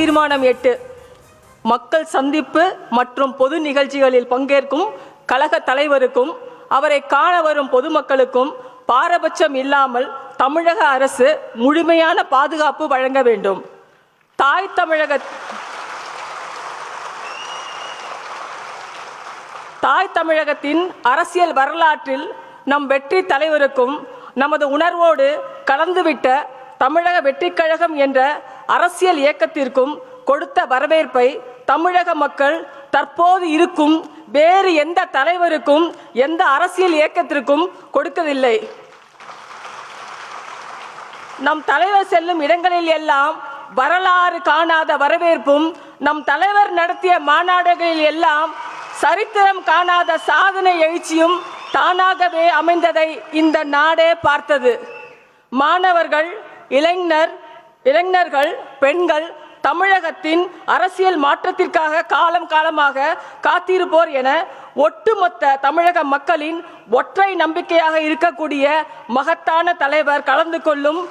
தீர்மானம் 8 மக்கள் சந்திப்பு மற்றும் பொது நிகழ்ச்சிகளில் பங்கேற்கும் கழக தலைவருக்கும் அவரை காண வரும் பொதுமக்களுக்கும் பாரபட்சம் இல்லாமல் தமிழக அரசு முழுமையான பாதுகாப்பு வழங்க வேண்டும். தாய் தமிழகத்தின் அரசியல் வரலாற்றில் நம் வெற்றி தலைவருக்கும் நமது உணர்வோடு கலந்துவிட்ட தமிழக வெற்றிக் கழகம் என்ற அரசியல் இயக்கத்திற்கும் கொடுத்த வரவேற்பை தமிழக மக்கள் தற்போது இருக்கும் வேறு எந்த தலைவருக்கும் எந்த அரசியல் இயக்கத்திற்கும் கொடுக்கவில்லை. நம் தலைவர் செல்லும் இடங்களில் எல்லாம் வரலாறு காணாத வரவேற்பும், நம் தலைவர் நடத்திய மாநாடுகளில் எல்லாம் சரித்திரம் காணாத சாதனை எழுச்சியும் தானாகவே அமைந்ததை இந்த நாடே பார்த்தது. மாணவர்கள், இளைஞர்கள், பெண்கள் தமிழகத்தின் அரசியல் மாற்றத்திற்காக காலமாக காத்திருப்போர் என ஒட்டுமொத்த தமிழக மக்களின் ஒற்றை நம்பிக்கையாக இருக்கக்கூடிய மகத்தான தலைவர் கலந்து கொள்ளும்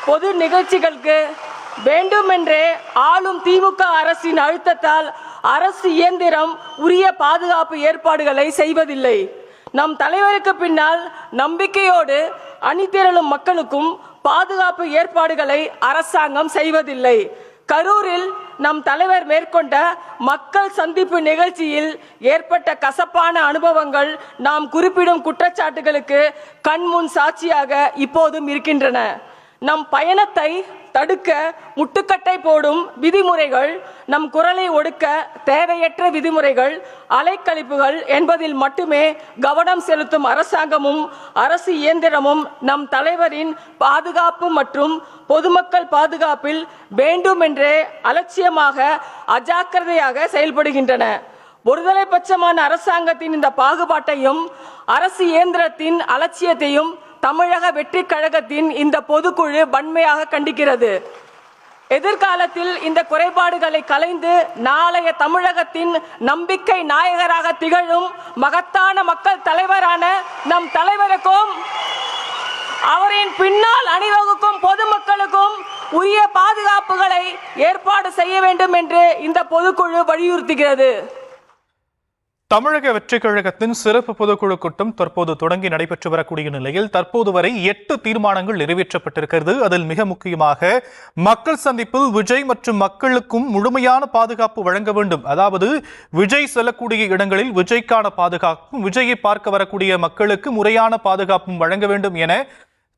பொது நிகழ்ச்சிகளுக்கு வேண்டுமென்றே ஆளும் திமுக அரசின் அழுத்தத்தால் அரசு இயந்திரம் உரிய பாதுகாப்பு ஏற்பாடுகளை செய்வதில்லை. நம் தலைவருக்கு பின்னால் நம்பிக்கையோடு அணிதிரளும் மக்களுக்கும் பாதுகாப்பு ஏற்பாடுகளை அரசாங்கம் செய்வதில்லை. கரூரில் நம் தலைவர் மேற்கொண்ட மக்கள் சந்திப்பு நிகழ்ச்சியில் ஏற்பட்ட கசப்பான அனுபவங்கள் நாம் குறிப்பிடும் குற்றச்சாட்டுகளுக்கு கண்முன் சாட்சியாக இப்போதும் இருக்கின்றன. நம் பயணத்தை தடுக்க முட்டுக்கட்டை போடும் விதிமுறைகள், நம் குரலை ஒடுக்க தேவையற்ற விதிமுறைகள், அலைக்கழிப்புகள் என்பதில் மட்டுமே கவனம் செலுத்தும் அரசாங்கமும் அரசு இயந்திரமும் நம் தலைவரின் பாதுகாப்பு மற்றும் பொதுமக்கள் பாதுகாப்பில் வேண்டுமென்றே அலட்சியமாக அஜாக்கிரதையாக செயல்படுகின்றன. ஒருதலை பட்சமான அரசாங்கத்தின் இந்த பாகுபாட்டையும் அரசு இயந்திரத்தின் அலட்சியத்தையும் தமிழக வெற்றி கழகத்தின் இந்த பொதுக்குழு வன்மையாக கண்டிக்கிறது. எதிர்காலத்தில் இந்த குறைபாடுகளை களைந்து நாளைய தமிழகத்தின் நம்பிக்கை நாயகராக திகழும் மகத்தான மக்கள் தலைவரான நம் தலைவருக்கும் அவரின் பின்னால் அணிவகுக்கும் பொதுமக்களுக்கும் உரிய பாதுகாப்புகளை ஏற்பாடு செய்ய வேண்டும் என்று இந்த பொதுக்குழு வலியுறுத்துகிறது. தமிழக வெற்றிக் கழகத்தின் சிறப்பு பொதுக்குழு கூட்டம் தற்போது தொடங்கி நடைபெற்று வரக்கூடிய நிலையில் தற்போது வரை 8 தீர்மானங்கள் நிறைவேற்றப்பட்டிருக்கிறது. அதில் மிக முக்கியமாக மக்கள் சந்திப்பில் விஜய் மற்றும் மக்களுக்கும் முழுமையான பாதுகாப்பு வழங்க வேண்டும். அதாவது விஜய் செல்லக்கூடிய இடங்களில் விஜய்க்கான பாதுகாப்பும், விஜயை பார்க்க வரக்கூடிய மக்களுக்கு முறையான பாதுகாப்பும் வழங்க வேண்டும் என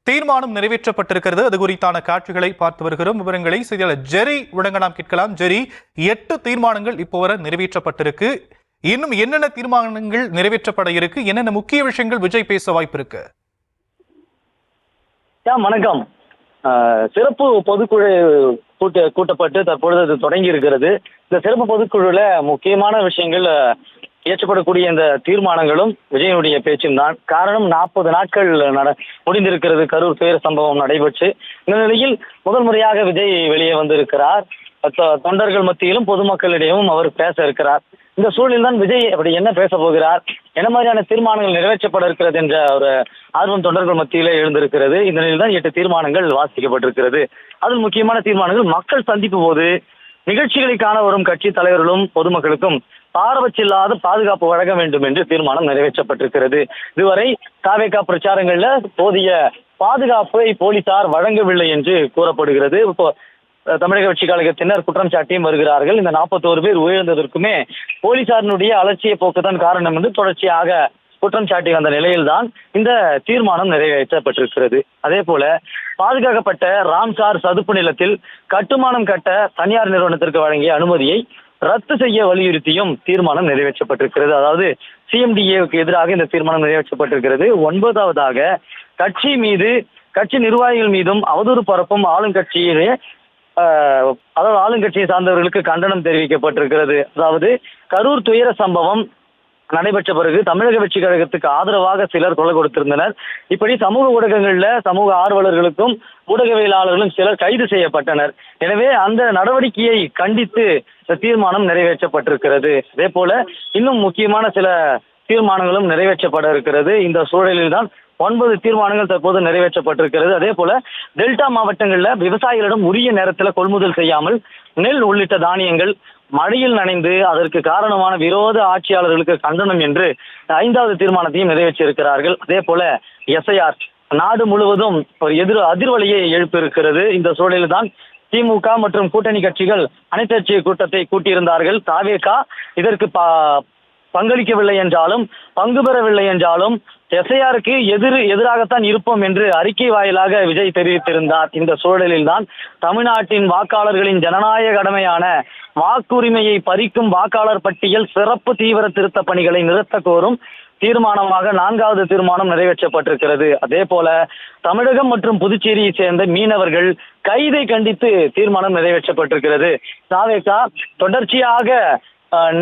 தீர்மானம் நிறைவேற்றப்பட்டிருக்கிறது. அது குறித்தான காட்சிகளை பார்த்து வருகிறோம். விவரங்களை செய்தியாளர் ஜெரி வழங்க நாம் கேட்கலாம். ஜெரி, 8 தீர்மானங்கள் இப்போ வரை நிறைவேற்றப்பட்டிருக்கு. இன்னும் என்னென்ன தீர்மானங்கள் நிறைவேற்றப்பட இருக்கு? என்னென்ன முக்கிய விஷயங்கள் விஜய் பேச வாய்ப்பு இருக்கு? வணக்கம். சிறப்பு பொதுக்குழு கூட்டப்பட்டு தற்பொழுது அது தொடங்கி இருக்கிறது. இந்த சிறப்பு பொதுக்குழுல முக்கியமான விஷயங்கள் இயற்றப்படக்கூடிய இந்த தீர்மானங்களும் விஜயனுடைய பேச்சும் தான். காரணம், 40 நாட்கள் முடிந்திருக்கிறது கரூர் துயர சம்பவம் நடைபெற்று. இந்த நிலையில் முதல் முறையாக விஜய் வெளியே வந்திருக்கிறார். தொண்டர்கள் மத்தியிலும் பொதுமக்களிடையும் அவர் பேச இருக்கிறார். இந்த சூழலில் தான் விஜய் அப்படி என்ன பேச போகிறார், என்ன மாதிரியான தீர்மானங்கள் நிறைவேற்றப்பட இருக்கிறது என்ற ஒரு ஆர்வம் தொண்டர்கள் மத்தியிலே எழுந்திருக்கிறது. இந்த நிலையில் தான் 8 தீர்மானங்கள் வாசிக்கப்பட்டிருக்கிறது. அதில் முக்கியமான தீர்மானங்கள், மக்கள் சந்திப்பு போது நிகழ்ச்சிகளை காண வரும் கட்சி தலைவர்களும் பொதுமக்களுக்கும் பாரபட்சமில்லாத பாதுகாப்பு வழங்க வேண்டும் என்று தீர்மானம் நிறைவேற்றப்பட்டிருக்கிறது. இதுவரை தாவேகா பிரச்சாரங்கள்ல போதிய பாதுகாப்பை போலீசார் வழங்கவில்லை என்று கூறப்படுகிறது. இப்போ தமிழக வெற்றி கழகத்தினர் குற்றம் சாட்டியும் வருகிறார்கள். இந்த 41 பேர் உயிரிழந்ததற்குமே போலீசாரினுடைய அலட்சிய போக்குதான் காரணம் என்று தொடர்ச்சியாக குற்றம் சாட்டி வந்த நிலையில்தான் இந்த தீர்மானம் நிறைவேற்றப்பட்டிருக்கிறது. அதே போல பாதுகாக்கப்பட்ட ராம்சார் சதுப்பு நிலத்தில் கட்டுமானம் கட்ட தனியார் நிறுவனத்திற்கு வழங்கிய அனுமதியை ரத்து செய்ய வலியுறுத்தியும் தீர்மானம் நிறைவேற்றப்பட்டிருக்கிறது. அதாவது சிஎம்டிஏவுக்கு எதிராக இந்த தீர்மானம் நிறைவேற்றப்பட்டிருக்கிறது. 9வதாக கட்சி நிர்வாகிகள் மீதும் அவதூறு பரப்பும் ஆளுங்கட்சியிலே அதாவது ஆளுங்கட்சியை சார்ந்தவர்களுக்கு கண்டனம் தெரிவிக்கப்பட்டிருக்கிறது. அதாவது கரூர் துயர சம்பவம் நடைபெற்ற பிறகு தமிழக வெற்றி கழகத்துக்கு ஆதரவாக சிலர் குரல் கொடுத்திருந்தனர். இப்படி சமூக ஊடகங்கள்ல சமூக ஆர்வலர்களுக்கும் ஊடகவியலாளர்களும் சிலர் கைது செய்யப்பட்டனர். எனவே அந்த நடவடிக்கையை கண்டித்து தீர்மானம் நிறைவேற்றப்பட்டிருக்கிறது. அதே போல இன்னும் முக்கியமான சில தீர்மானங்களும் நிறைவேற்றப்பட இருக்கிறது. இந்த சூழலில் தான் 9 தீர்மானங்கள் தற்போது நிறைவேற்றப்பட்டிருக்கிறது. அதே போல டெல்டா மாவட்டங்களில் விவசாயிகளிடம் உரிய நேரத்தில் கொள்முதல் செய்யாமல் நெல் உள்ளிட்ட தானியங்கள் மழையில் நனைந்து அதற்கு காரணமான விரோத ஆட்சியாளர்களுக்கு கண்டனம் என்று 5வது தீர்மானத்தையும் நிறைவேற்றியிருக்கிறார்கள். அதே போல எஸ்ஐஆர் நாடு முழுவதும் ஒரு அதிர்வலையை எழுப்பியிருக்கிறது. இந்த சூழலில் தான் திமுக மற்றும் கூட்டணி கட்சிகள் அனைத்து கூட்டத்தை கூட்டியிருந்தார்கள். தாவேகா இதற்கு பங்களிக்கவில்லை என்றாலும் பங்கு பெறவில்லை என்றாலும் எஸ்ஐஆருக்கு எதிராகத்தான் இருப்போம் என்று அறிக்கை வாயிலாக விஜய் தெரிவித்திருந்தார். இந்த சூழலில் தான் தமிழ்நாட்டின் வாக்காளர்களின் ஜனநாயக கடமையான வாக்குரிமையை பறிக்கும் வாக்காளர் பட்டியல் சிறப்பு தீவிர திருத்த பணிகளை நிறுத்த கோரும் தீர்மானமாக 4வது தீர்மானம் நிறைவேற்றப்பட்டிருக்கிறது. அதே போல தமிழகம் மற்றும் புதுச்சேரியை சேர்ந்த மீனவர்கள் கைதை கண்டித்து தீர்மானம் நிறைவேற்றப்பட்டிருக்கிறது. தாவேகா தொடர்ச்சியாக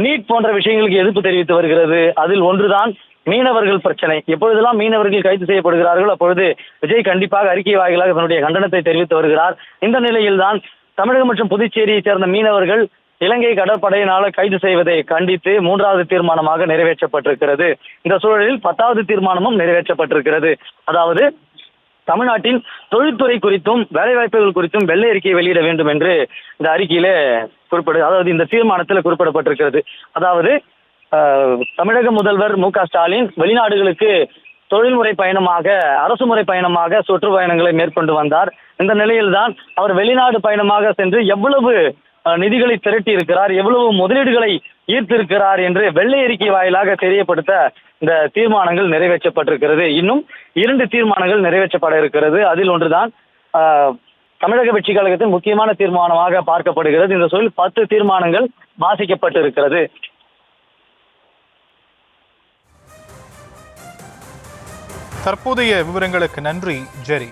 நீட் போன்ற விஷயங்களுக்கு எதிர்ப்பு தெரிவித்து வருகிறது. அதில் ஒன்றுதான் மீனவர்கள் பிரச்சனை. எப்பொழுதெல்லாம் மீனவர்கள் கைது செய்யப்படுகிறார்கள் அப்பொழுது விஜய் கண்டிப்பாக அறிக்கை வாயிலாக தன்னுடைய கண்டனத்தை தெரிவித்து வருகிறார். இந்த நிலையில்தான் தமிழகம் மற்றும் புதுச்சேரியை சேர்ந்த மீனவர்கள் இலங்கை கடற்படையினால் கைது செய்வதை கண்டித்து 3வது தீர்மானமாக நிறைவேற்றப்பட்டிருக்கிறது. இந்த சூழலில் 10வது தீர்மானமும் நிறைவேற்றப்பட்டிருக்கிறது. அதாவது தமிழ்நாட்டின் தொழில்துறை குறித்தும் வேலைவாய்ப்புகள் குறித்தும் வெள்ளை அறிக்கையை வெளியிட வேண்டும் என்று இந்த அறிக்கையில அதாவது இந்த தீர்மானத்தில் குறிப்பிடப்பட்டிருக்கிறது. அதாவது தமிழக முதல்வர் மு.க. ஸ்டாலின் வெளிநாடுகளுக்கு தொழில்முறை பயணமாக அரசு முறை பயணமாக சுற்றுப்பயணங்களை மேற்கொண்டு வந்தார். இந்த நிலையில்தான் அவர் வெளிநாடு பயணமாக சென்று எவ்வளவு நிதிகளை திரட்டி இருக்கிறார், எவ்வளவு முதலீடுகளை ஈர்த்திருக்கிறார் என்று வெள்ளை அறிக்கை வாயிலாக தெரியப்படுத்த இந்த தீர்மானங்கள் நிறைவேற்றப்பட்டிருக்கிறது. இன்னும் 2 தீர்மானங்கள் நிறைவேற்றப்பட இருக்கிறது. அதில் ஒன்றுதான் தமிழக வெற்றி கழகத்தின் முக்கியமான தீர்மானமாக பார்க்கப்படுகிறது. இந்த சூழலில் 10 தீர்மானங்கள் வாசிக்கப்பட்டு இருக்கிறது. தற்போதைய விவரங்களுக்கு நன்றி ஜெரி.